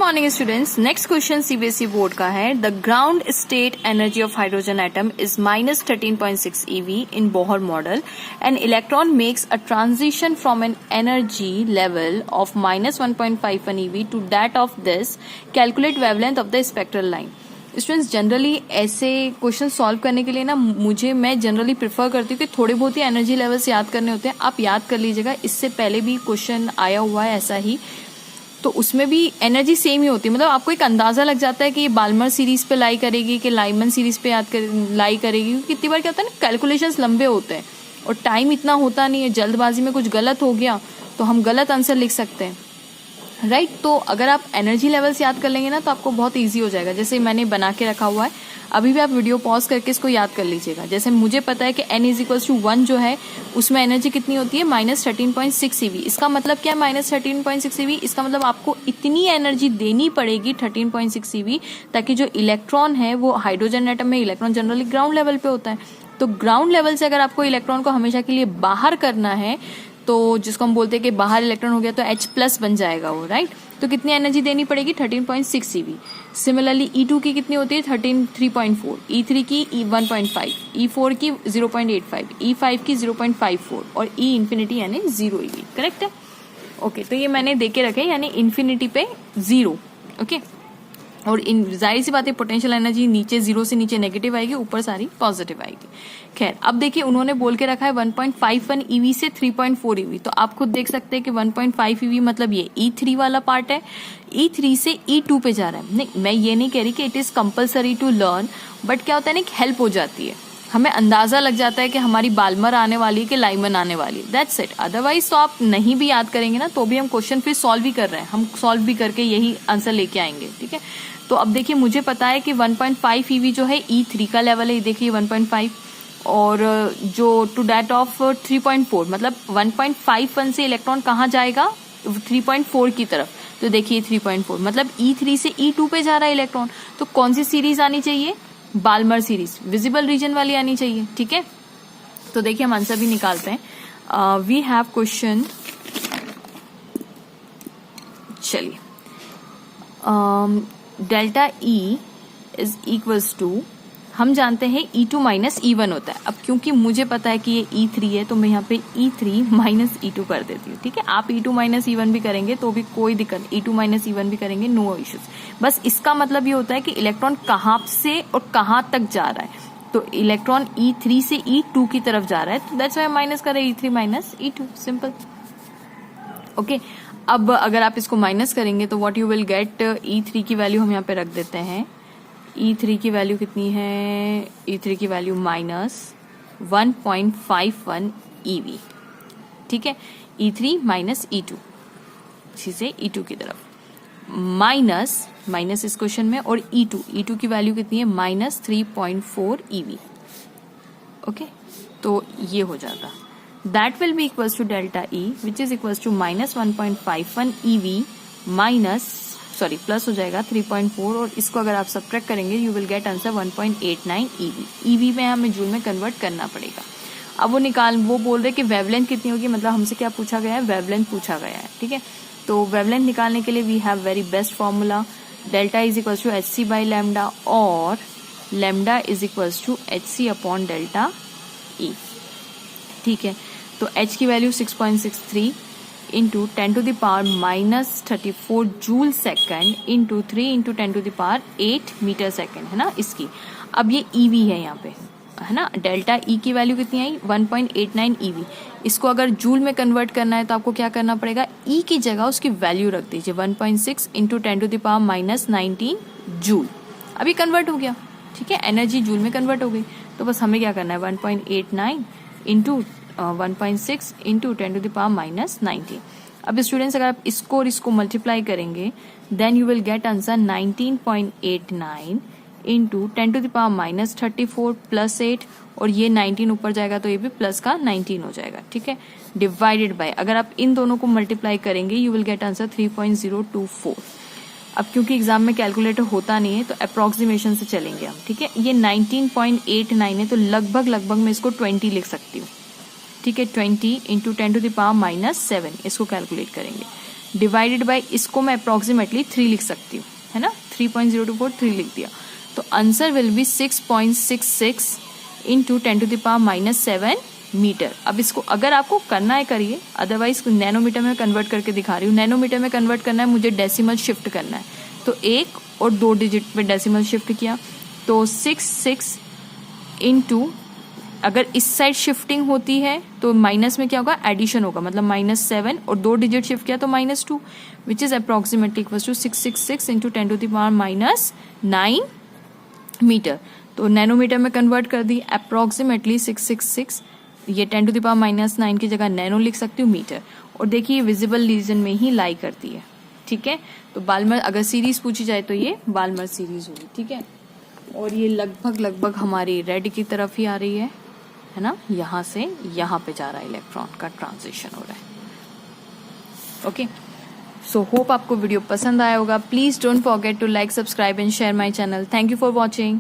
Morning students, next question CBSE board का है। The ground state energy of hydrogen atom is -13.6 eV in Bohr model and electron makes a transition from an energy level of -1.51 eV to that of this. Calculate wavelength of the spectral line. Students, generally ऐसे question solve करने के लिए ना मैं generally prefer करती हूँ कि थोड़े बहुत ही एनर्जी लेवल्स याद करने होते हैं। आप याद कर लीजिएगा, इससे पहले भी क्वेश्चन आया हुआ है ऐसा ही, तो उसमें भी एनर्जी सेम ही होती है। मतलब आपको एक अंदाजा लग जाता है कि ये बाल्मर सीरीज पे लाई करेगी कि लाइमन सीरीज पे लाई करेगी, क्योंकि कितनी बार क्या होता है ना, कैलकुलेशंस लंबे होते हैं और टाइम इतना होता नहीं है। जल्दबाजी में कुछ गलत हो गया तो हम गलत आंसर लिख सकते हैं, राइट। तो अगर आप एनर्जी लेवल्स याद कर लेंगे ना तो आपको बहुत इजी हो जाएगा। जैसे मैंने बना के रखा हुआ है, अभी भी आप वीडियो पॉज करके इसको याद कर लीजिएगा। जैसे मुझे पता है कि n = 1 जो है उसमें एनर्जी कितनी होती है, -13.6 eV। इसका मतलब क्या है -13.6 eV? इसका मतलब आपको इतनी एनर्जी देनी पड़ेगी 13.6 eV, ताकि जो इलेक्ट्रॉन है वो हाइड्रोजन एटम में इलेक्ट्रॉन जनरली ग्राउंड लेवल पे होता है, तो ग्राउंड लेवल से अगर आपको इलेक्ट्रॉन को हमेशा के लिए बाहर करना है, तो जिसको हम बोलते हैं कि बाहर इलेक्ट्रॉन हो गया तो H+ बन जाएगा वो, राइट। तो कितनी एनर्जी देनी पड़ेगी, 13.6 eV। सिमिलरली E2 की कितनी होती है, 3.4, E3 की 1.5, E4 की 0.85, E5 की 0.54 और E इंफिनिटी यानी 0 eV। करेक्ट है, ओके। तो ये मैंने देके रखे, यानी इंफिनिटी पे 0, ओके। और जाहिर सी बात है, पोटेंशियल एनर्जी नीचे 0 से नीचे नेगेटिव आएगी, ऊपर सारी पॉजिटिव आएगी। खैर, अब देखिए उन्होंने बोल के रखा है 1.51 eV से 3.4 eV, तो आप खुद देख सकते हैं कि 1.5 eV मतलब ये E3 वाला पार्ट है, E3 से E2 पे जा रहा है। नहीं, मैं ये नहीं कह रही कि it is compulsory to learn, but क्या होता है ना, एक हेल्प हो जाती है, हमें अंदाजा लग जाता है कि हमारी बाल्मर आने वाली है कि लाइमन आने वाली है, दैट्स इट। अदरवाइज तो आप नहीं भी याद करेंगे ना तो भी हम क्वेश्चन फिर सॉल्व भी कर रहे हैं, हम सॉल्व भी करके यही आंसर लेके आएंगे, ठीक है। तो अब देखिए मुझे पता है कि 1.5 eV जो है E3 का लेवल है, देखिए 1.5, और जो टू दैट ऑफ 3.4, मतलब 1.51 से इलेक्ट्रॉन कहाँ जाएगा, 3.4 की तरफ। तो देखिए 3.4 मतलब E3 से E2 पे जा रहा है इलेक्ट्रॉन, तो कौन सी सीरीज आनी चाहिए, बाल्मर सीरीज, विजिबल रीजन वाली आनी चाहिए, ठीक है। तो देखिए हम आंसर भी निकालते हैं। वी हैव क्वेश्चन, चलिए, delta E is equals to, हम जानते हैं E2 - E1 होता है। अब क्योंकि मुझे पता है कि ये E3 है तो मैं यहाँ पे E3 - E2 कर देती हूँ, ठीक है। आप E2 - E1 भी करेंगे तो भी कोई दिक्कत, E2 - E1 भी करेंगे, नो इश्यूज। बस इसका मतलब ये होता है कि इलेक्ट्रॉन कहाँ से और कहाँ तक जा रहा है। तो इलेक्ट्रॉन E3 से E2 की तरफ जा रहा है, तो दैट्स व्हाई माइनस करें E3 - E2, सिंपल, ओके। अब अगर आप इसको माइनस करेंगे तो what you will gate, E3 की वैल्यू हम यहाँ पे रख देते हैं। E3 की वैल्यू कितनी है, E3 की वैल्यू -1.51 eV, ठीक है। E3 - E2, इसी से E2 की तरफ माइनस इस क्वेश्चन में, और E2 की वैल्यू कितनी है, -3.4 eV, ओके। तो ये हो जाता, that will be equals to delta E which is equals to -1.51 eV plus हो जाएगा 3.4, और इसको अगर आप सब्ट्रैक्ट करेंगे you will get answer 1.89 eV। eV में हमें जूल में कन्वर्ट करना पड़ेगा। अब वो बोल रहे कि वेवलेंथ कितनी होगी, मतलब हमसे क्या पूछा गया है, वेवलेंथ पूछा गया है, ठीक है। तो वेवलेंथ निकालने के लिए we have very best formula, delta is equals to hc/λ और lambda is equals to hc upon delta E, ठीक है। तो h की value 6.63 into 10⁻⁻34 joule second into 3 into 10⁻8 metre second है ना इसकी। अब ये EV है यहाँ पे, है ना। डेल्टा E की वैल्यू कितनी आई, 1.89 EV। इसको अगर जूल में कन्वर्ट करना है तो आपको क्या करना पड़ेगा, E की जगह उसकी वैल्यू रख दीजिए 1.6 इंटू 10⁻⁻19 जूल। अभी कन्वर्ट हो गया, ठीक है, एनर्जी जूल में कन्वर्ट हो गई। तो बस हमें क्या करना है, 1.89 इंटू 1.6 इंटू 10⁻⁻19। अब स्टूडेंट्स, अगर आप इसको और इसको मल्टीप्लाई करेंगे then you will get answer 19.89 into 10⁻34 plus 8, और ये 19 ऊपर जाएगा तो ये भी प्लस का 19 हो जाएगा, ठीक है, डिवाइडेड बाय, अगर आप इन दोनों को मल्टीप्लाई करेंगे यू विल गेट आंसर 3.024। अब क्योंकि एग्जाम में कैलकुलेटर होता नहीं है तो अप्रोक्सीमेशन से चलेंगे हम, ठीक है। ये 19.89 है तो लगभग मैं इसको 20 लिख सकती हूँ, ठीक है। 20 इंटू 10⁻⁻7 इसको कैलकुलेट करेंगे, डिवाइडेड बाय इसको मैं अप्रोक्सीमेटली 3 लिख सकती हूँ, है ना, 3.024 3 लिख दिया, तो answer will be 6.66 into 10⁻⁻7 metre. अब इसको अगर आपको करना है करिए, अदरवाइज नैनोमीटर में कन्वर्ट करके दिखा रही हूँ। नैनोमीटर में कन्वर्ट करना है, मुझे डेसिमल शिफ्ट करना है, तो 1 और 2 डिजिट पे डेसिमल शिफ्ट किया, तो 6 इंटू, अगर इस साइड शिफ्टिंग होती है तो माइनस में क्या होगा, एडिशन होगा, मतलब -7 और 2 डिजिट शिफ्ट किया तो -2, which is approximately equals to 666 into 10⁻⁻9 metre. तो नैनोमीटर में कन्वर्ट कर दी, अप्रोक्सीमेटली 666, ये 10⁻⁻9 की जगह नैनो लिख सकती हूँ मीटर। और देखिए विजिबल रीजन में ही लाई करती है, ठीक है। तो बाल्मर अगर सीरीज पूछी जाए तो ये बाल्मर सीरीज होगी, ठीक है। और ये लगभग हमारी रेड की तरफ ही आ रही है ना, यहाँ से यहाँ पे जा रहा है, इलेक्ट्रॉन का ट्रांजिशन हो रहा है। ओके, सो होप आपको वीडियो पसंद आया होगा। Please don't forget to like, subscribe and share my channel. Thank you for watching.